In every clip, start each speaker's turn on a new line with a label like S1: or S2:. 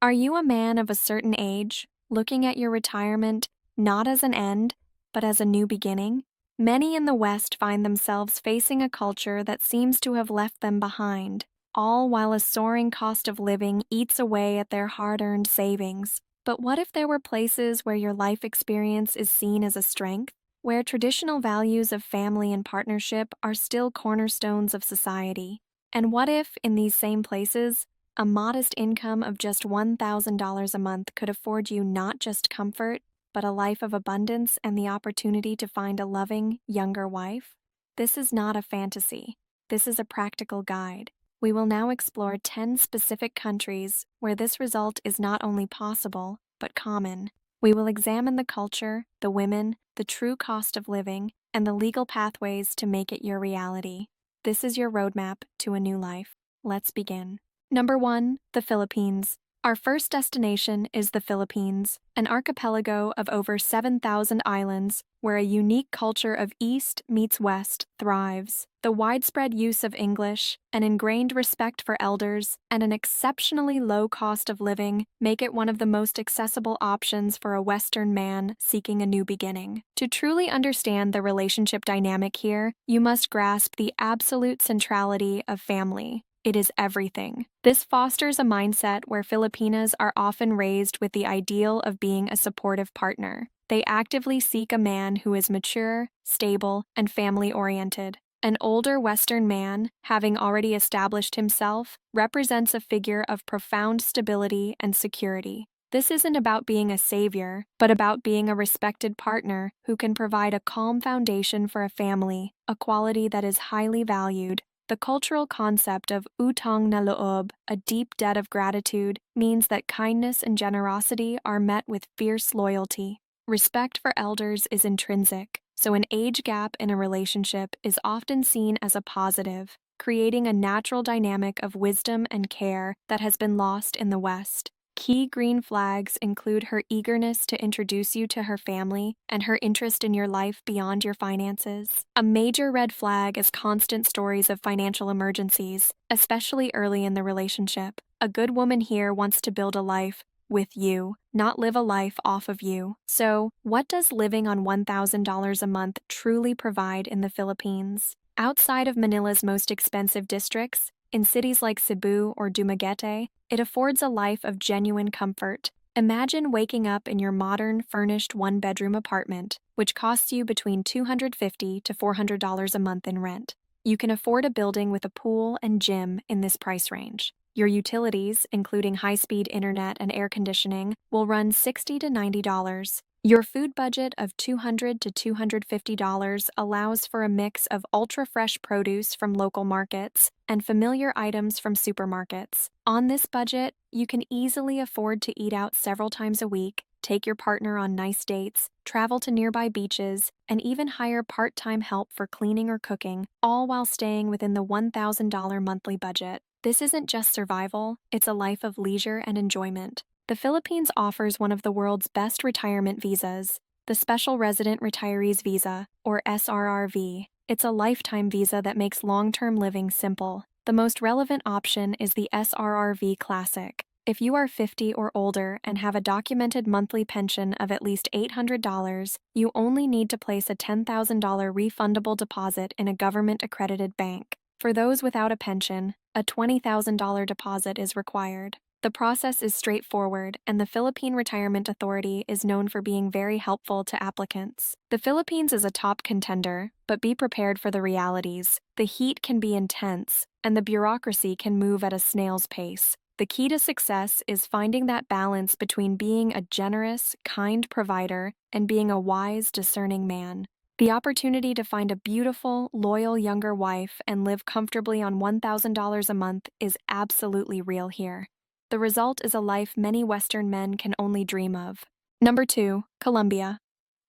S1: Are you a man of a certain age, looking at your retirement not as an end, but as a new beginning? Many in the West find themselves facing a culture that seems to have left them behind, all while a soaring cost of living eats away at their hard-earned savings. But what if there were places where your life experience is seen as a strength, where traditional values of family and partnership are still cornerstones of society? And what if, in these same places, a modest income of just $1,000 a month could afford you not just comfort, but a life of abundance and the opportunity to find a loving, younger wife? This is not a fantasy. This is a practical guide. We will now explore 10 specific countries where this result is not only possible, but common. We will examine the culture, the women, the true cost of living, and the legal pathways to make it your reality. This is your roadmap to a new life. Let's begin. Number 1, the Philippines. Our first destination is the Philippines, an archipelago of over 7,000 islands where a unique culture of East meets West thrives. The widespread use of English, an ingrained respect for elders, and an exceptionally low cost of living make it one of the most accessible options for a Western man seeking a new beginning. To truly understand the relationship dynamic here, you must grasp the absolute centrality of family. It is everything. This fosters a mindset where Filipinas are often raised with the ideal of being a supportive partner. They actively seek a man who is mature, stable, and family-oriented. An older Western man, having already established himself, represents a figure of profound stability and security. This isn't about being a savior, but about being a respected partner who can provide a calm foundation for a family, a quality that is highly valued. The cultural concept of utang na loob, a deep debt of gratitude, means that kindness and generosity are met with fierce loyalty. Respect for elders is intrinsic, so an age gap in a relationship is often seen as a positive, creating a natural dynamic of wisdom and care that has been lost in the West. Key green flags include her eagerness to introduce you to her family and her interest in your life beyond your finances. A major red flag is constant stories of financial emergencies, especially early in the relationship. A good woman here wants to build a life with you, not live a life off of you. So, what does living on $1,000 a month truly provide in the Philippines? Outside of Manila's most expensive districts, in cities like Cebu or Dumaguete, it affords a life of genuine comfort. Imagine waking up in your modern, furnished one-bedroom apartment, which costs you between $250 to $400 a month in rent. You can afford a building with a pool and gym in this price range. Your utilities, including high-speed internet and air conditioning, will run $60 to $90. Your food budget of $200 to $250 allows for a mix of ultra-fresh produce from local markets and familiar items from supermarkets. On this budget, you can easily afford to eat out several times a week, take your partner on nice dates, travel to nearby beaches, and even hire part-time help for cleaning or cooking, all while staying within the $1,000 monthly budget. This isn't just survival, it's a life of leisure and enjoyment. The Philippines offers one of the world's best retirement visas, the Special Resident Retirees Visa, or SRRV. It's a lifetime visa that makes long-term living simple. The most relevant option is the SRRV Classic. If you are 50 or older and have a documented monthly pension of at least $800, you only need to place a $10,000 refundable deposit in a government-accredited bank. For those without a pension, a $20,000 deposit is required. The process is straightforward, and the Philippine Retirement Authority is known for being very helpful to applicants. The Philippines is a top contender, but be prepared for the realities. The heat can be intense, and the bureaucracy can move at a snail's pace. The key to success is finding that balance between being a generous, kind provider and being a wise, discerning man. The opportunity to find a beautiful, loyal younger wife and live comfortably on $1,000 a month is absolutely real here. The result is a life many Western men can only dream of. Number 2, Colombia.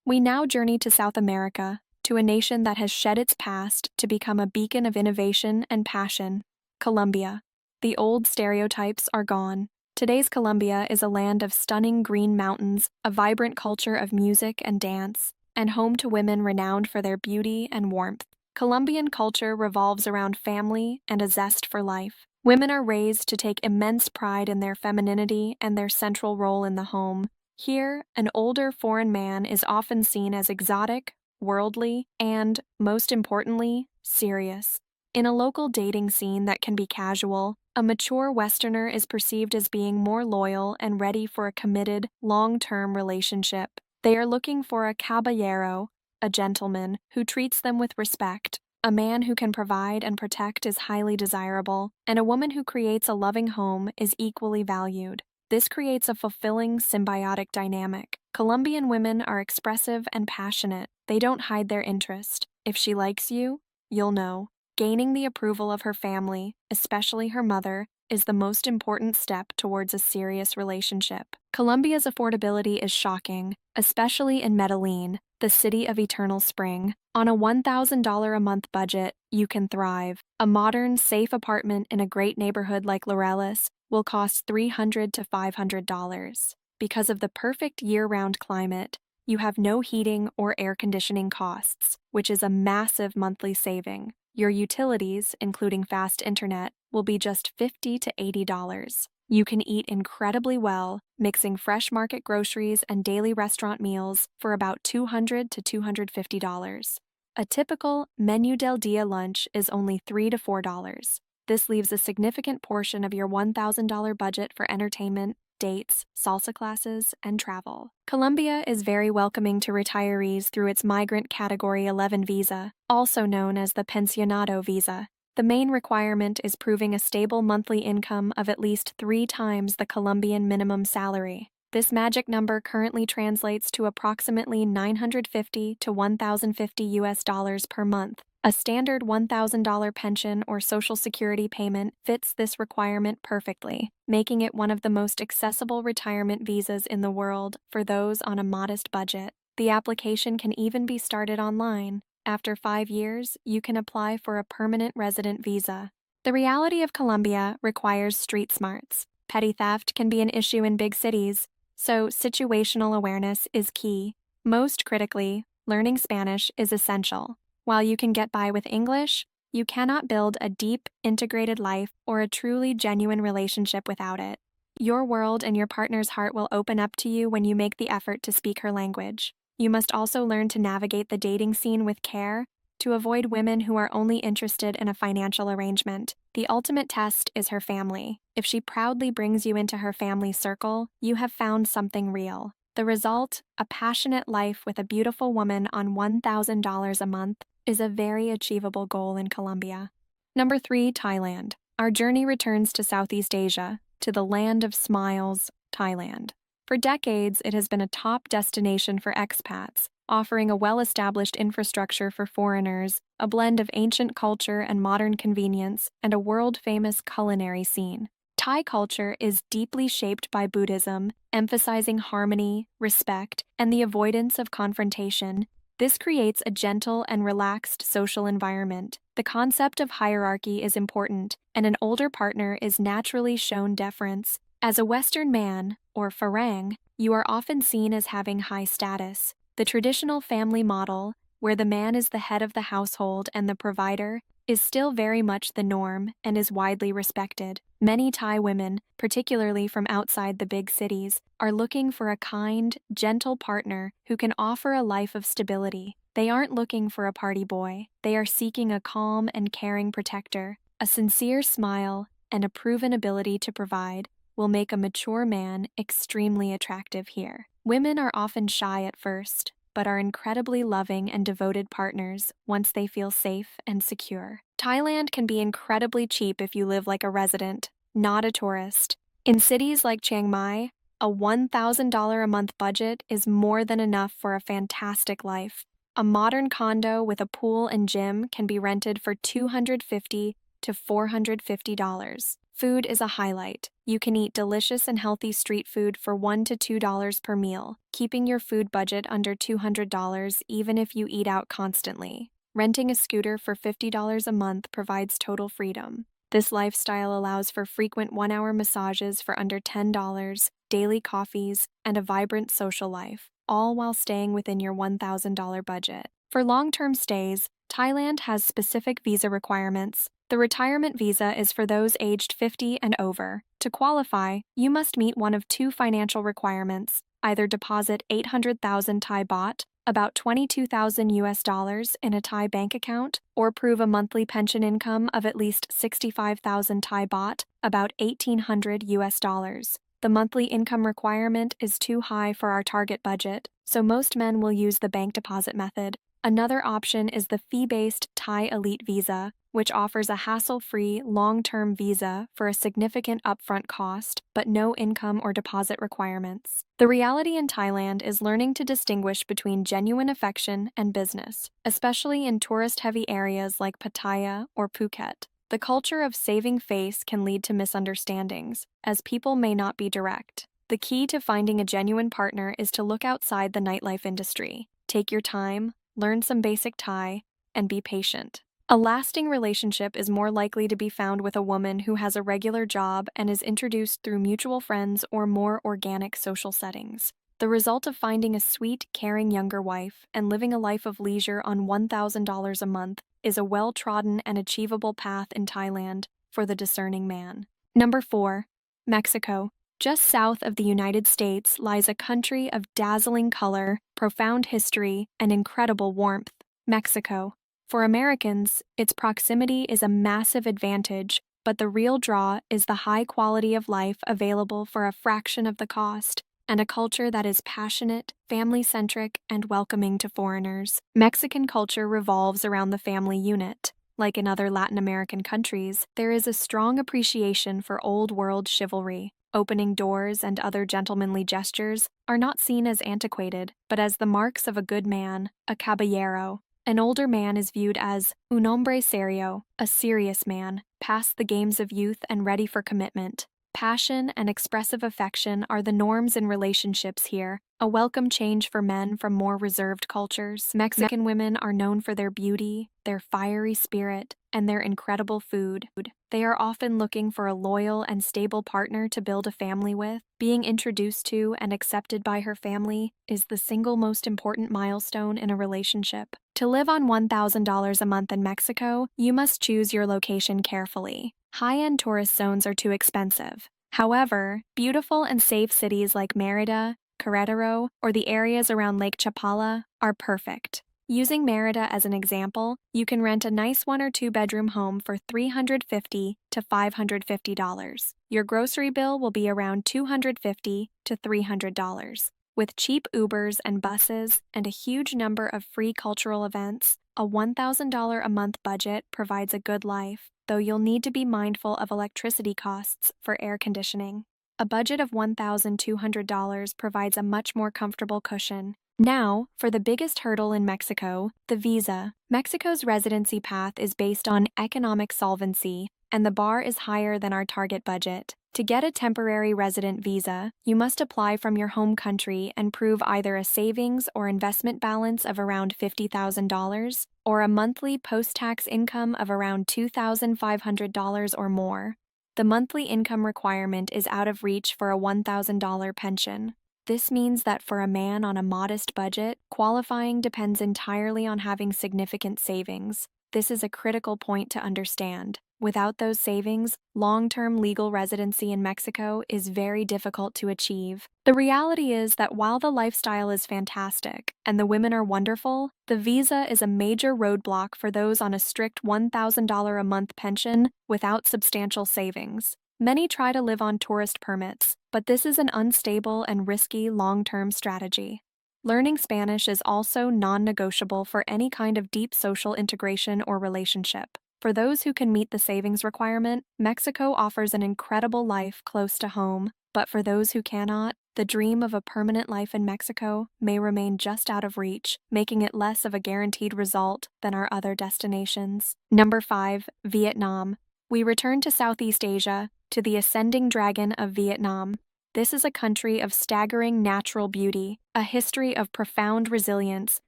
S1: We now journey to South America, to a nation that has shed its past to become a beacon of innovation and passion. Colombia. The old stereotypes are gone. Today's Colombia is a land of stunning green mountains, a vibrant culture of music and dance, and home to women renowned for their beauty and warmth. Colombian culture revolves around family and a zest for life. Women are raised to take immense pride in their femininity and their central role in the home. Here, an older foreign man is often seen as exotic, worldly, and, most importantly, serious. In a local dating scene that can be casual, a mature Westerner is perceived as being more loyal and ready for a committed, long-term relationship. They are looking for a caballero, a gentleman, who treats them with respect. A man who can provide and protect is highly desirable, and a woman who creates a loving home is equally valued. This creates a fulfilling, symbiotic dynamic. Colombian women are expressive and passionate. They don't hide their interest. If she likes you, you'll know. Gaining the approval of her family, especially her mother, is the most important step towards a serious relationship. Colombia's affordability is shocking, especially in Medellin, the city of eternal spring. On a $1,000 a month budget, you can thrive. A modern, safe apartment in a great neighborhood like Laureles will cost $300 to $500. Because of the perfect year-round climate, you have no heating or air conditioning costs, which is a massive monthly saving. Your utilities, including fast internet, will be just $50 to $80. You can eat incredibly well, mixing fresh market groceries and daily restaurant meals for about $200 to $250. A typical Menú del Día lunch is only $3 to $4. This leaves a significant portion of your $1,000 budget for entertainment, dates, salsa classes, and travel. Colombia is very welcoming to retirees through its Migrant Category 11 visa, also known as the Pensionado visa. The main requirement is proving a stable monthly income of at least 3 times the Colombian minimum salary. This magic number currently translates to approximately $950 to $1,050 per month. A standard $1,000 pension or Social Security payment fits this requirement perfectly, making it one of the most accessible retirement visas in the world for those on a modest budget. The application can even be started online. After 5 years, you can apply for a permanent resident visa. The reality of Colombia requires street smarts. Petty theft can be an issue in big cities, so situational awareness is key. Most critically, learning Spanish is essential. While you can get by with English, you cannot build a deep, integrated life or a truly genuine relationship without it. Your world and your partner's heart will open up to you when you make the effort to speak her language. You must also learn to navigate the dating scene with care to avoid women who are only interested in a financial arrangement. The ultimate test is her family. If she proudly brings you into her family circle, you have found something real. The result, a passionate life with a beautiful woman on $1,000 a month, is a very achievable goal in Colombia. Number 3, Thailand. Our journey returns to Southeast Asia, to the land of smiles, Thailand. For decades, it has been a top destination for expats, offering a well-established infrastructure for foreigners, a blend of ancient culture and modern convenience, and a world-famous culinary scene. Thai culture is deeply shaped by Buddhism, emphasizing harmony, respect, and the avoidance of confrontation. This creates a gentle and relaxed social environment. The concept of hierarchy is important, and an older partner is naturally shown deference. As a Western man, or farang, you are often seen as having high status. The traditional family model, where the man is the head of the household and the provider, is still very much the norm and is widely respected. Many Thai women, particularly from outside the big cities, are looking for a kind, gentle partner who can offer a life of stability. They aren't looking for a party boy. They are seeking a calm and caring protector. A sincere smile and a proven ability to provide will make a mature man extremely attractive here. Women are often shy at first, but are incredibly loving and devoted partners once they feel safe and secure. Thailand can be incredibly cheap if you live like a resident, not a tourist. In cities like Chiang Mai, a $1,000 a month budget is more than enough for a fantastic life. A modern condo with a pool and gym can be rented for $250 to $450. Food is a highlight. You can eat delicious and healthy street food for $1 to $2 per meal, keeping your food budget under $200 even if you eat out constantly. Renting a scooter for $50 a month provides total freedom. This lifestyle allows for frequent one-hour massages for under $10, daily coffees, and a vibrant social life, all while staying within your $1,000 budget. For long-term stays, Thailand has specific visa requirements. The retirement visa is for those aged 50 and over. To qualify, you must meet one of two financial requirements: either deposit 800,000 Thai baht, about 22,000 US dollars, in a Thai bank account, or prove a monthly pension income of at least 65,000 Thai baht, about 1,800 US dollars. The monthly income requirement is too high for our target budget, so most men will use the bank deposit method. Another option is the fee-based Thai Elite Visa, which offers a hassle-free, long-term visa for a significant upfront cost, but no income or deposit requirements. The reality in Thailand is learning to distinguish between genuine affection and business, especially in tourist-heavy areas like Pattaya or Phuket. The culture of saving face can lead to misunderstandings, as people may not be direct. The key to finding a genuine partner is to look outside the nightlife industry. Take your time, learn some basic Thai, and be patient. A lasting relationship is more likely to be found with a woman who has a regular job and is introduced through mutual friends or more organic social settings. The result of finding a sweet, caring younger wife and living a life of leisure on $1,000 a month is a well-trodden and achievable path in Thailand for the discerning man. Number 4. Mexico. Just south of the United States lies a country of dazzling color, profound history, and incredible warmth: Mexico. For Americans, its proximity is a massive advantage, but the real draw is the high quality of life available for a fraction of the cost, and a culture that is passionate, family-centric, and welcoming to foreigners. Mexican culture revolves around the family unit. Like in other Latin American countries, there is a strong appreciation for old-world chivalry. Opening doors and other gentlemanly gestures are not seen as antiquated, but as the marks of a good man, a caballero. An older man is viewed as un hombre serio, a serious man, past the games of youth and ready for commitment. Passion and expressive affection are the norms in relationships here, a welcome change for men from more reserved cultures. Mexican women are known for their beauty, their fiery spirit, and their incredible food. They are often looking for a loyal and stable partner to build a family with. Being introduced to and accepted by her family is the single most important milestone in a relationship. To live on $1,000 a month in Mexico, you must choose your location carefully. High-end tourist zones are too expensive. However, beautiful and safe cities like Mérida, Querétaro, or the areas around Lake Chapala are perfect. Using Mérida as an example, you can rent a nice 1 or 2 bedroom home for $350 to $550. Your grocery bill will be around $250 to $300. With cheap Ubers and buses and a huge number of free cultural events, a $1,000 a month budget provides a good life, though you'll need to be mindful of electricity costs for air conditioning. A budget of $1,200 provides a much more comfortable cushion. Now, for the biggest hurdle in Mexico, the visa. Mexico's residency path is based on economic solvency, and the bar is higher than our target budget. To get a temporary resident visa, you must apply from your home country and prove either a savings or investment balance of around $50,000 or a monthly post-tax income of around $2,500 or more. The monthly income requirement is out of reach for a $1,000 pension. This means that for a man on a modest budget, qualifying depends entirely on having significant savings. This is a critical point to understand. Without those savings, long-term legal residency in Mexico is very difficult to achieve. The reality is that while the lifestyle is fantastic and the women are wonderful, the visa is a major roadblock for those on a strict $1,000 a month pension without substantial savings. Many try to live on tourist permits, but this is an unstable and risky long-term strategy. Learning Spanish is also non-negotiable for any kind of deep social integration or relationship. For those who can meet the savings requirement, Mexico offers an incredible life close to home, but for those who cannot, the dream of a permanent life in Mexico may remain just out of reach, making it less of a guaranteed result than our other destinations. Number 5. Vietnam. We return to Southeast Asia, to the ascending dragon of Vietnam. This is a country of staggering natural beauty, a history of profound resilience,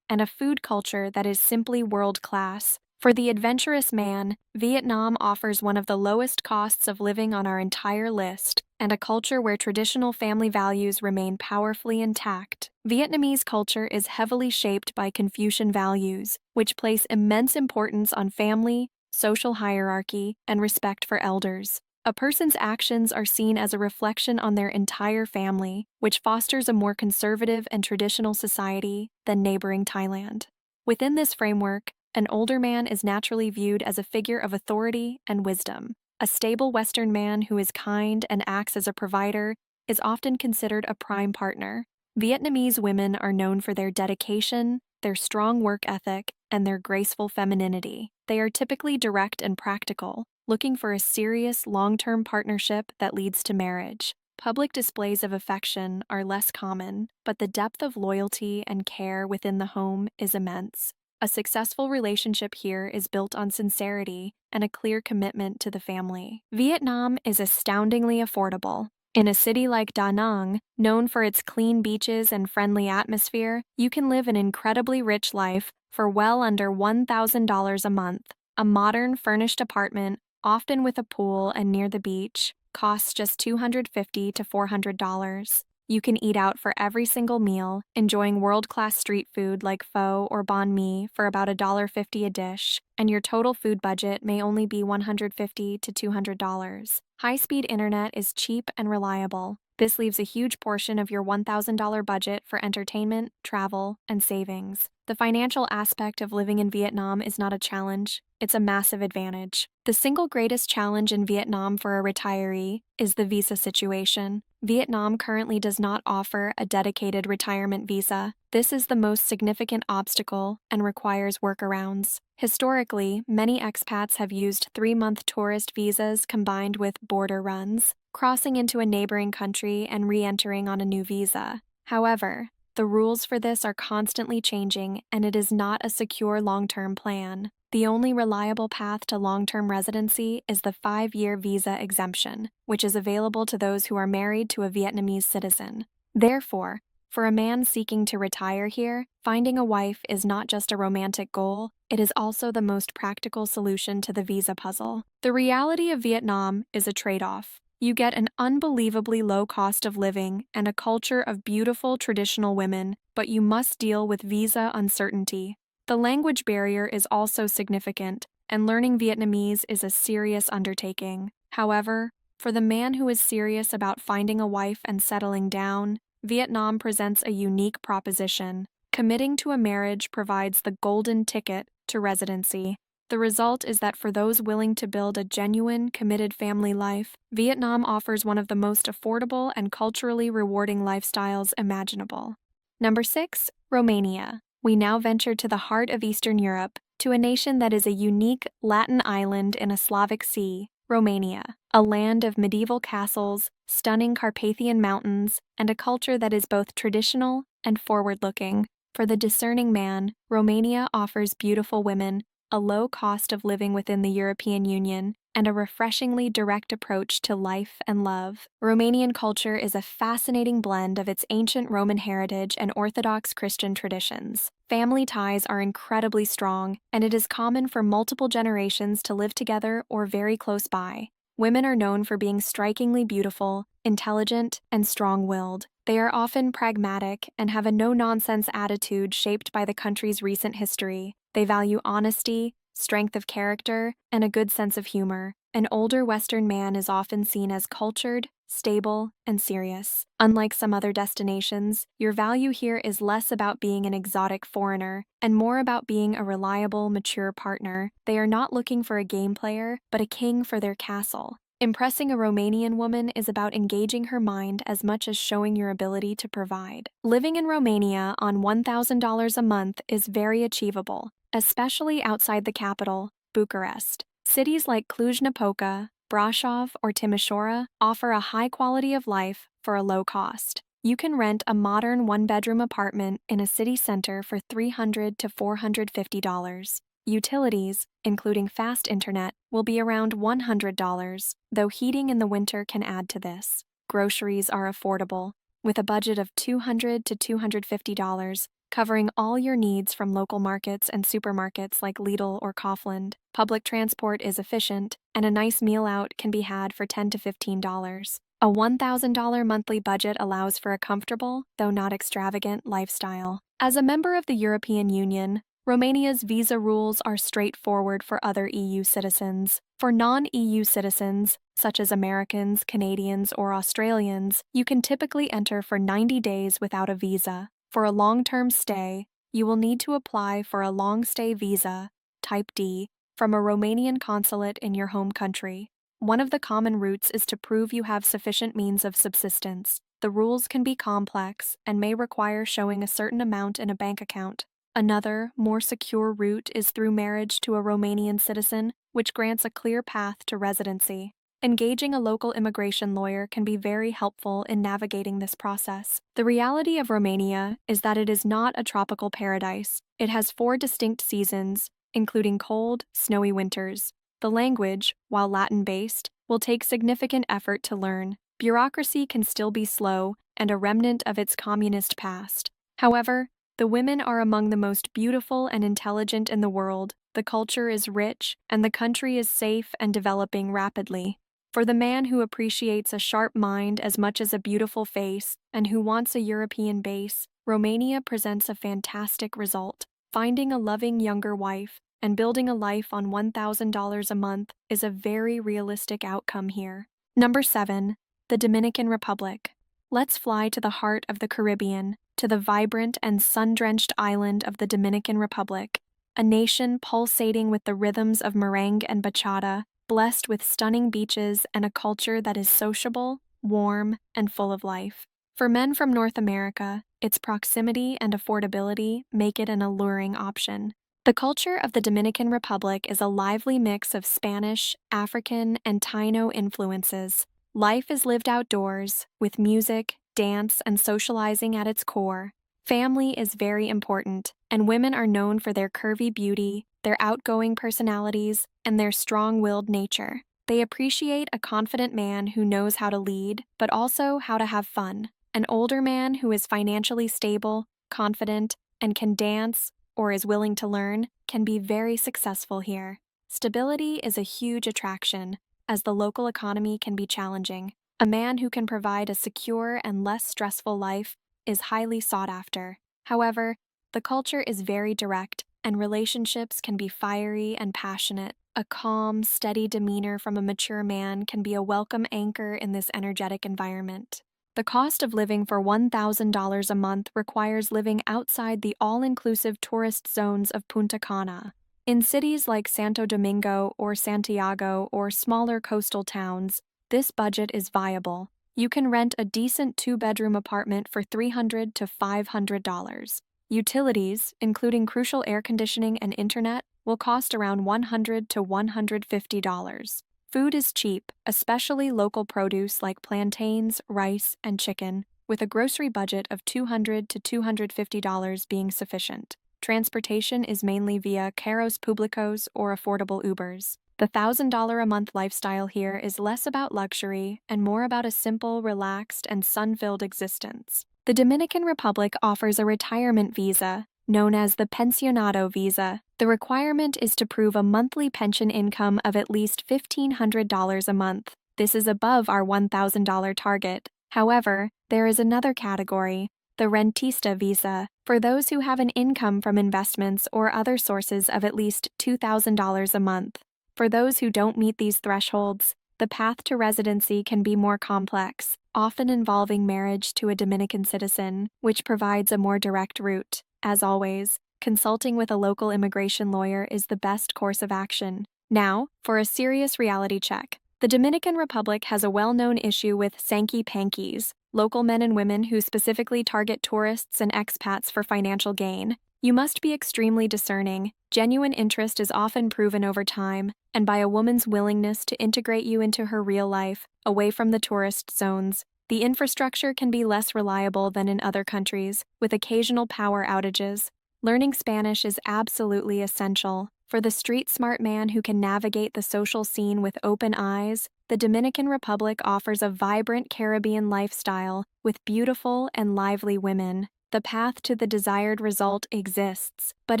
S1: and a food culture that is simply world-class. For the adventurous man, Vietnam offers one of the lowest costs of living on our entire list, and a culture where traditional family values remain powerfully intact. Vietnamese culture is heavily shaped by Confucian values, which place immense importance on family, social hierarchy, and respect for elders. A person's actions are seen as a reflection on their entire family, which fosters a more conservative and traditional society than neighboring Thailand. Within this framework, an older man is naturally viewed as a figure of authority and wisdom. A stable Western man who is kind and acts as a provider is often considered a prime partner. Vietnamese women are known for their dedication, their strong work ethic, and their graceful femininity. They are typically direct and practical, looking for a serious, long-term partnership that leads to marriage. Public displays of affection are less common, but the depth of loyalty and care within the home is immense. A successful relationship here is built on sincerity and a clear commitment to the family. Vietnam is astoundingly affordable. In a city like Da Nang, known for its clean beaches and friendly atmosphere, you can live an incredibly rich life for well under $1,000 a month. A modern, furnished apartment, often with a pool and near the beach, costs just $250 to $400. You can eat out for every single meal, enjoying world-class street food like pho or banh mi for about $1.50 a dish, and your total food budget may only be $150 to $200. High-speed internet is cheap and reliable. This leaves a huge portion of your $1,000 budget for entertainment, travel, and savings. The financial aspect of living in Vietnam is not a challenge, it's a massive advantage. The single greatest challenge in Vietnam for a retiree is the visa situation. Vietnam currently does not offer a dedicated retirement visa. This is the most significant obstacle and requires workarounds. Historically, many expats have used 3-month tourist visas combined with border runs, crossing into a neighboring country and re-entering on a new visa. However, the rules for this are constantly changing, and it is not a secure long-term plan. The only reliable path to long-term residency is the 5-year visa exemption, which is available to those who are married to a Vietnamese citizen. Therefore, for a man seeking to retire here, finding a wife is not just a romantic goal, it is also the most practical solution to the visa puzzle. The reality of Vietnam is a trade-off. You get an unbelievably low cost of living and a culture of beautiful traditional women, but you must deal with visa uncertainty. The language barrier is also significant, and learning Vietnamese is a serious undertaking. However, for the man who is serious about finding a wife and settling down, Vietnam presents a unique proposition. Committing to a marriage provides the golden ticket to residency. The result is that for those willing to build a genuine, committed family life, Vietnam offers one of the most affordable and culturally rewarding lifestyles imaginable. Number 6, Romania. We now venture to the heart of Eastern Europe, to a nation that is a unique Latin island in a Slavic sea, Romania, a land of medieval castles, stunning Carpathian mountains, and a culture that is both traditional and forward-looking. For the discerning man, Romania offers beautiful women, a low cost of living within the European Union, and a refreshingly direct approach to life and love. Romanian culture is a fascinating blend of its ancient Roman heritage and Orthodox Christian traditions. Family ties are incredibly strong, and it is common for multiple generations to live together or very close by. Women are known for being strikingly beautiful, intelligent, and strong-willed. They are often pragmatic and have a no-nonsense attitude shaped by the country's recent history. They value honesty, strength of character, and a good sense of humor. An older Western man is often seen as cultured, stable, and serious. Unlike some other destinations, your value here is less about being an exotic foreigner and more about being a reliable, mature partner. They are not looking for a game player, but a king for their castle. Impressing a Romanian woman is about engaging her mind as much as showing your ability to provide. Living in Romania on $1,000 a month is very achievable, especially outside the capital, Bucharest. Cities like Cluj-Napoca, Brașov, or Timișoara offer a high quality of life for a low cost. You can rent a modern one-bedroom apartment in a city center for $300 to $450. Utilities, including fast internet, will be around $100, though heating in the winter can add to this. Groceries are affordable, with a budget of $200 to $250, covering all your needs from local markets and supermarkets like Lidl or Kaufland. Public transport is efficient, and a nice meal out can be had for $10 to $15. A $1,000 monthly budget allows for a comfortable, though not extravagant, lifestyle. As a member of the European Union, Romania's visa rules are straightforward for other EU citizens. For non-EU citizens, such as Americans, Canadians, or Australians, you can typically enter for 90 days without a visa. For a long-term stay, you will need to apply for a long-stay visa, Type D, from a Romanian consulate in your home country. One of the common routes is to prove you have sufficient means of subsistence. The rules can be complex and may require showing a certain amount in a bank account. Another, more secure route is through marriage to a Romanian citizen, which grants a clear path to residency. Engaging a local immigration lawyer can be very helpful in navigating this process. The reality of Romania is that it is not a tropical paradise. It has 4 distinct seasons, including cold, snowy winters. The language, while Latin-based, will take significant effort to learn. Bureaucracy can still be slow and a remnant of its communist past. However, the women are among the most beautiful and intelligent in the world, the culture is rich, and the country is safe and developing rapidly. For the man who appreciates a sharp mind as much as a beautiful face and who wants a European base, Romania presents a fantastic result. Finding a loving younger wife and building a life on $1,000 a month is a very realistic outcome here. Number 7. The Dominican Republic. Let's fly to the heart of the Caribbean, to the vibrant and sun-drenched island of the Dominican Republic, a nation pulsating with the rhythms of merengue and bachata, blessed with stunning beaches and a culture that is sociable, warm, and full of life. For men from North America, its proximity and affordability make it an alluring option. The culture of the Dominican Republic is a lively mix of Spanish, African, and Taino influences. Life is lived outdoors, with music, dance, and socializing at its core. Family is very important, and women are known for their curvy beauty, their outgoing personalities, and their strong-willed nature. They appreciate a confident man who knows how to lead, but also how to have fun. An older man who is financially stable, confident, and can dance, or is willing to learn, can be very successful here. Stability is a huge attraction, as the local economy can be challenging. A man who can provide a secure and less stressful life is highly sought after. However, the culture is very direct, and relationships can be fiery and passionate. A calm, steady demeanor from a mature man can be a welcome anchor in this energetic environment. The cost of living for $1,000 a month requires living outside the all-inclusive tourist zones of Punta Cana. In cities like Santo Domingo or Santiago or smaller coastal towns, this budget is viable. You can rent a decent 2-bedroom apartment for $300 to $500. Utilities, including crucial air conditioning and internet, will cost around $100 to $150. Food is cheap, especially local produce like plantains, rice, and chicken, with a grocery budget of $200 to $250 being sufficient. Transportation is mainly via carros públicos or affordable Ubers. The $1,000 a month lifestyle here is less about luxury and more about a simple, relaxed, and sun-filled existence. The Dominican Republic offers a retirement visa, known as the Pensionado visa. The requirement is to prove a monthly pension income of at least $1,500 a month. This is above our $1,000 target. However, there is another category, the Rentista visa, for those who have an income from investments or other sources of at least $2,000 a month. For those who don't meet these thresholds, the path to residency can be more complex, often involving marriage to a Dominican citizen, which provides a more direct route. As always, consulting with a local immigration lawyer is the best course of action. Now, for a serious reality check. The Dominican Republic has a well-known issue with sankey-pankies, local men and women who specifically target tourists and expats for financial gain. You must be extremely discerning. Genuine interest is often proven over time, and by a woman's willingness to integrate you into her real life, away from the tourist zones. The infrastructure can be less reliable than in other countries, with occasional power outages. Learning Spanish is absolutely essential. For the street-smart man who can navigate the social scene with open eyes, the Dominican Republic offers a vibrant Caribbean lifestyle with beautiful and lively women. The path to the desired result exists, but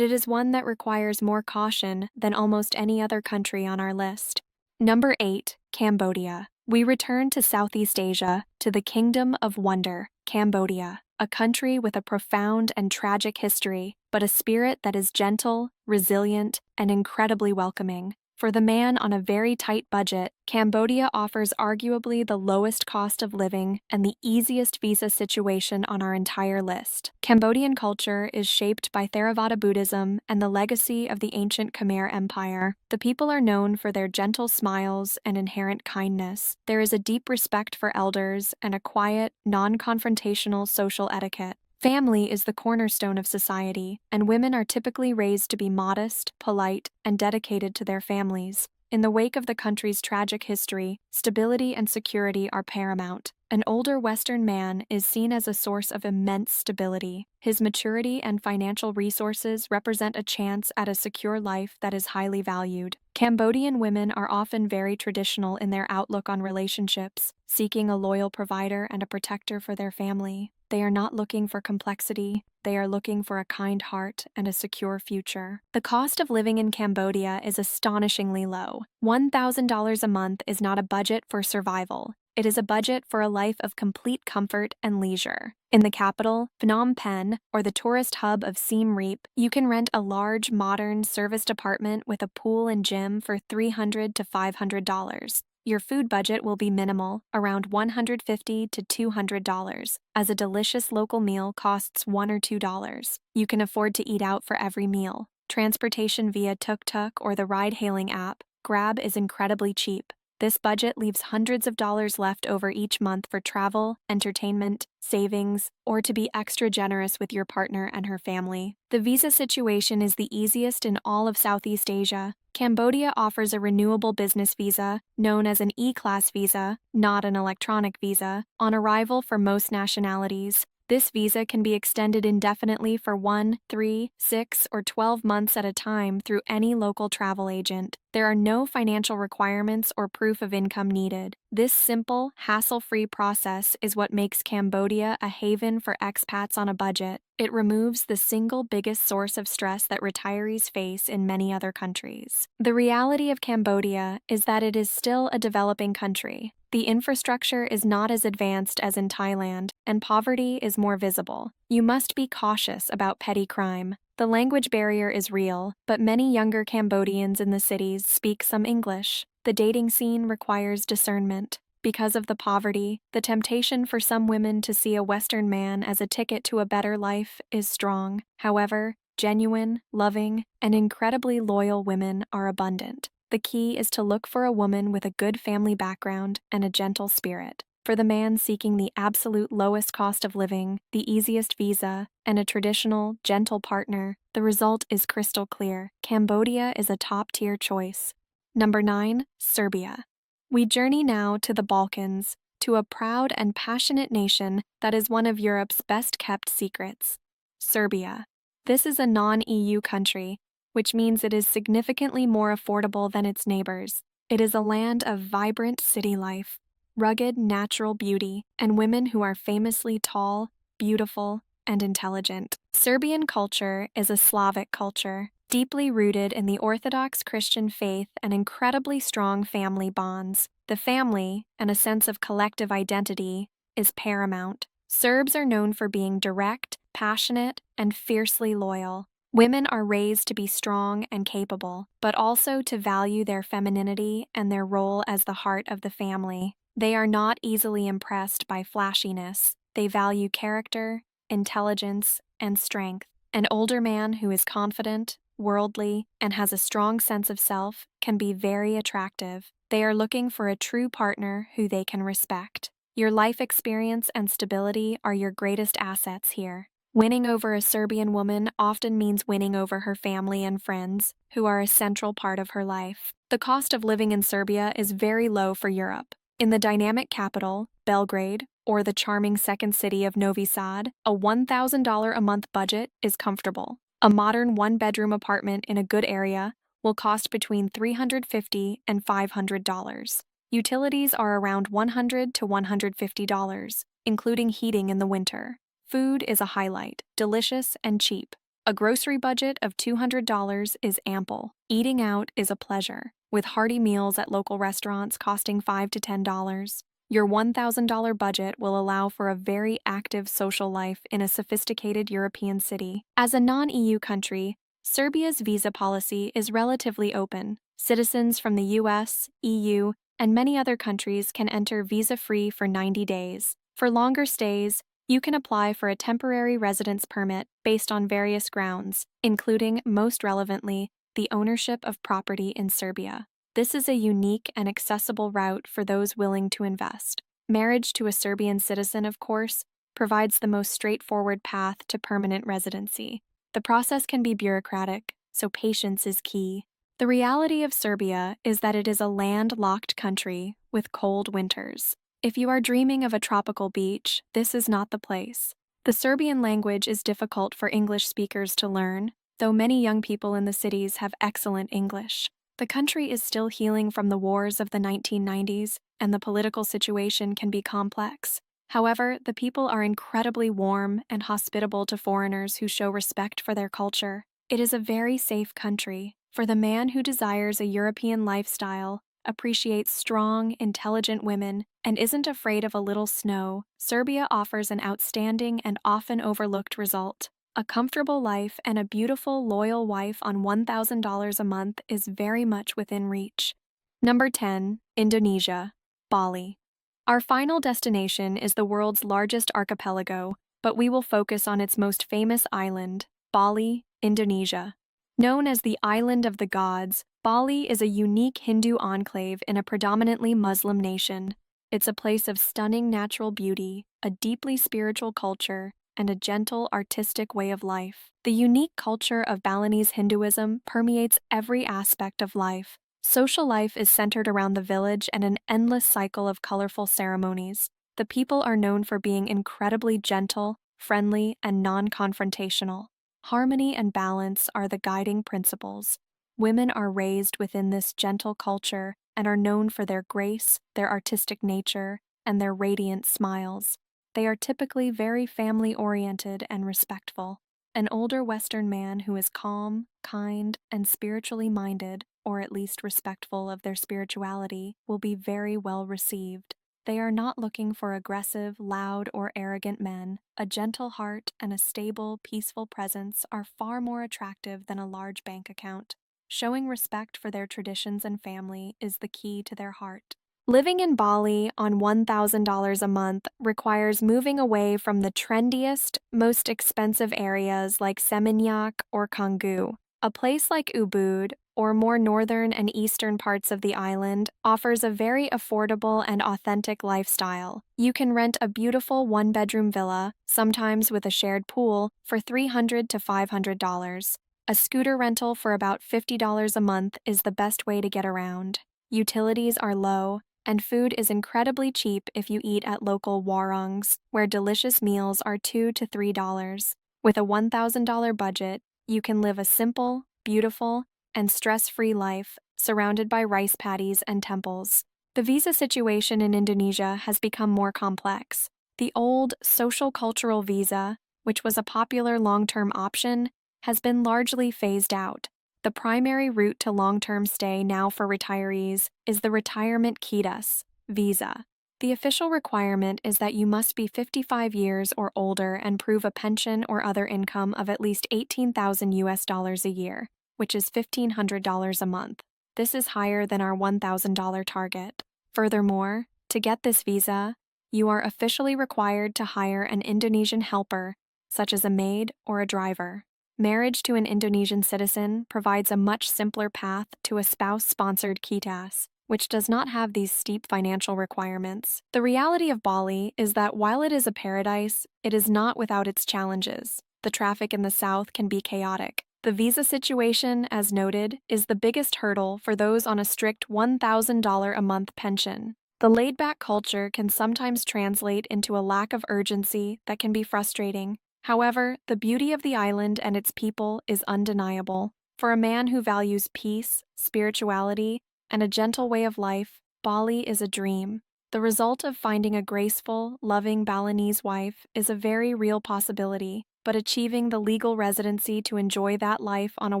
S1: it is one that requires more caution than almost any other country on our list. Number 8. Cambodia. We return to Southeast Asia, to the Kingdom of Wonder, Cambodia. a country with a profound and tragic history, but a spirit that is gentle, resilient, and incredibly welcoming. For the man on a very tight budget, Cambodia offers arguably the lowest cost of living and the easiest visa situation on our entire list. Cambodian culture is shaped by Theravada Buddhism and the legacy of the ancient Khmer Empire. The people are known for their gentle smiles and inherent kindness. There is a deep respect for elders and a quiet, non-confrontational social etiquette. Family is the cornerstone of society, and women are typically raised to be modest, polite, and dedicated to their families. In the wake of the country's tragic history, stability and security are paramount. An older Western man is seen as a source of immense stability. His maturity and financial resources represent a chance at a secure life that is highly valued. Cambodian women are often very traditional in their outlook on relationships, seeking a loyal provider and a protector for their family. They are not looking for complexity. They are looking for a kind heart and a secure future. The cost of living in Cambodia is astonishingly low. $1,000 a month is not a budget for survival. It is a budget for a life of complete comfort and leisure. In the capital, Phnom Penh, or the tourist hub of Siem Reap, you can rent a large, modern, serviced apartment with a pool and gym for $300 to $500. Your food budget will be minimal, around $150 to $200, as a delicious local meal costs $1 or $2. You can afford to eat out for every meal. Transportation via tuk-tuk or the ride-hailing app, Grab, is incredibly cheap. This budget leaves hundreds of dollars left over each month for travel, entertainment, savings, or to be extra generous with your partner and her family. The visa situation is the easiest in all of Southeast Asia. Cambodia offers a renewable business visa, known as an E-class visa, not an electronic visa, on arrival for most nationalities. This visa can be extended indefinitely for 1, 3, 6, or 12 months at a time through any local travel agent. There are no financial requirements or proof of income needed. This simple, hassle-free process is what makes Cambodia a haven for expats on a budget. It removes the single biggest source of stress that retirees face in many other countries. The reality of Cambodia is that it is still a developing country. The infrastructure is not as advanced as in Thailand, and poverty is more visible. You must be cautious about petty crime. The language barrier is real, but many younger Cambodians in the cities speak some English. The dating scene requires discernment. Because of the poverty, the temptation for some women to see a Western man as a ticket to a better life is strong. However, genuine, loving, and incredibly loyal women are abundant. The key is to look for a woman with a good family background and a gentle spirit. For the man seeking the absolute lowest cost of living, the easiest visa, and a traditional, gentle partner, the result is crystal clear. Cambodia is a top-tier choice. Number 9. Serbia. We journey now to the Balkans, to a proud and passionate nation that is one of Europe's best-kept secrets. Serbia. This is a non-EU country, which means it is significantly more affordable than its neighbors. It is a land of vibrant city life, rugged natural beauty, and women who are famously tall, beautiful, and intelligent. Serbian culture is a Slavic culture, deeply rooted in the Orthodox Christian faith and incredibly strong family bonds. The family, and a sense of collective identity, is paramount. Serbs are known for being direct, passionate, and fiercely loyal. Women are raised to be strong and capable, but also to value their femininity and their role as the heart of the family. They are not easily impressed by flashiness. They value character, intelligence, and strength. An older man who is confident, worldly, and has a strong sense of self can be very attractive. They are looking for a true partner who they can respect. Your life experience and stability are your greatest assets here. Winning over a Serbian woman often means winning over her family and friends, who are a central part of her life. The cost of living in Serbia is very low for Europe. In the dynamic capital, Belgrade, or the charming second city of Novi Sad, a $1,000 a month budget is comfortable. A modern one-bedroom apartment in a good area will cost between $350 and $500. Utilities are around $100 to $150, including heating in the winter. Food is a highlight, delicious and cheap. A grocery budget of $200 is ample. Eating out is a pleasure, with hearty meals at local restaurants costing $5 to $10. Your $1,000 budget will allow for a very active social life in a sophisticated European city. As a non-EU country, Serbia's visa policy is relatively open. Citizens from the US, EU, and many other countries can enter visa-free for 90 days. For longer stays, you can apply for a temporary residence permit based on various grounds, including, most relevantly, the ownership of property in Serbia. This is a unique and accessible route for those willing to invest. Marriage to a Serbian citizen, of course, provides the most straightforward path to permanent residency. The process can be bureaucratic, so patience is key. The reality of Serbia is that it is a land-locked country with cold winters. If you are dreaming of a tropical beach, this is not the place. The Serbian language is difficult for English speakers to learn, though many young people in the cities have excellent English. The country is still healing from the wars of the 1990s, and the political situation can be complex. However, the people are incredibly warm and hospitable to foreigners who show respect for their culture. It is a very safe country. For the man who desires a European lifestyle, appreciates strong, intelligent women, and isn't afraid of a little snow, Serbia offers an outstanding and often overlooked result. A comfortable life and a beautiful, loyal wife on $1,000 a month is very much within reach. Number 10. Indonesia, Bali. Our final destination is the world's largest archipelago, but we will focus on its most famous island, Bali, Indonesia. Known as the Island of the Gods, Bali is a unique Hindu enclave in a predominantly Muslim nation. It's a place of stunning natural beauty, a deeply spiritual culture, and a gentle, artistic way of life. The unique culture of Balinese Hinduism permeates every aspect of life. Social life is centered around the village and an endless cycle of colorful ceremonies. The people are known for being incredibly gentle, friendly, and non-confrontational. Harmony and balance are the guiding principles. Women are raised within this gentle culture and are known for their grace, their artistic nature, and their radiant smiles. They are typically very family-oriented and respectful. An older Western man who is calm, kind, and spiritually minded, or at least respectful of their spirituality, will be very well received. They are not looking for aggressive, loud, or arrogant men. A gentle heart and a stable, peaceful presence are far more attractive than a large bank account. Showing respect for their traditions and family is the key to their heart. Living in Bali on $1,000 a month requires moving away from the trendiest, most expensive areas like Seminyak or Canggu. A place like Ubud, or more northern and eastern parts of the island, offers a very affordable and authentic lifestyle. You can rent a beautiful one-bedroom villa, sometimes with a shared pool, for $300 to $500. A scooter rental for about $50 a month is the best way to get around. Utilities are low, and food is incredibly cheap if you eat at local warongs, where delicious meals are $2 to $3. With a $1,000 budget, you can live a simple, beautiful, and stress-free life surrounded by rice paddies and temples. The visa situation in Indonesia has become more complex. The old social-cultural visa, which was a popular long-term option, has been largely phased out. The primary route to long-term stay now for retirees is the Retirement Kitas visa. The official requirement is that you must be 55 years or older and prove a pension or other income of at least $18,000 a year, which is $1,500 a month. This is higher than our $1,000 target. Furthermore, to get this visa, you are officially required to hire an Indonesian helper, such as a maid or a driver. Marriage to an Indonesian citizen provides a much simpler path to a spouse-sponsored kitas, which does not have these steep financial requirements. The reality of Bali is that while it is a paradise, it is not without its challenges. The traffic in the south can be chaotic. The visa situation, as noted, is the biggest hurdle for those on a strict $1,000 a month pension. The laid-back culture can sometimes translate into a lack of urgency that can be frustrating. However, the beauty of the island and its people is undeniable. For a man who values peace, spirituality, and a gentle way of life, Bali is a dream. The result of finding a graceful, loving Balinese wife is a very real possibility, but achieving the legal residency to enjoy that life on a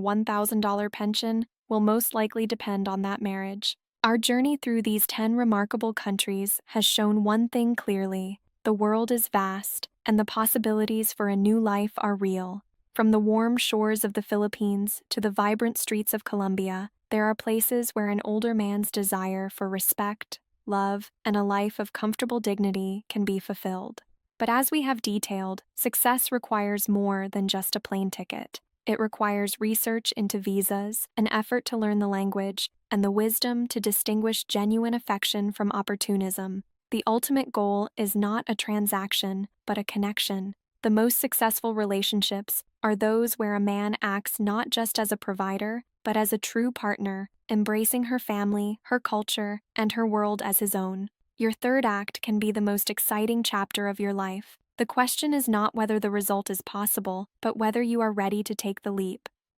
S1: $1,000 pension will most likely depend on that marriage. Our journey through these 10 remarkable countries has shown one thing clearly: the world is vast, and the possibilities for a new life are real. From the warm shores of the Philippines to the vibrant streets of Colombia, there are places where an older man's desire for respect, love, and a life of comfortable dignity can be fulfilled. But as we have detailed, success requires more than just a plane ticket. It requires research into visas, an effort to learn the language, and the wisdom to distinguish genuine affection from opportunism. The ultimate goal is not a transaction, but a connection. The most successful relationships are those where a man acts not just as a provider, but as a true partner, embracing her family, her culture, and her world as his own. Your third act can be the most exciting chapter of your life. The question is not whether the result is possible, but whether you are ready to take the leap.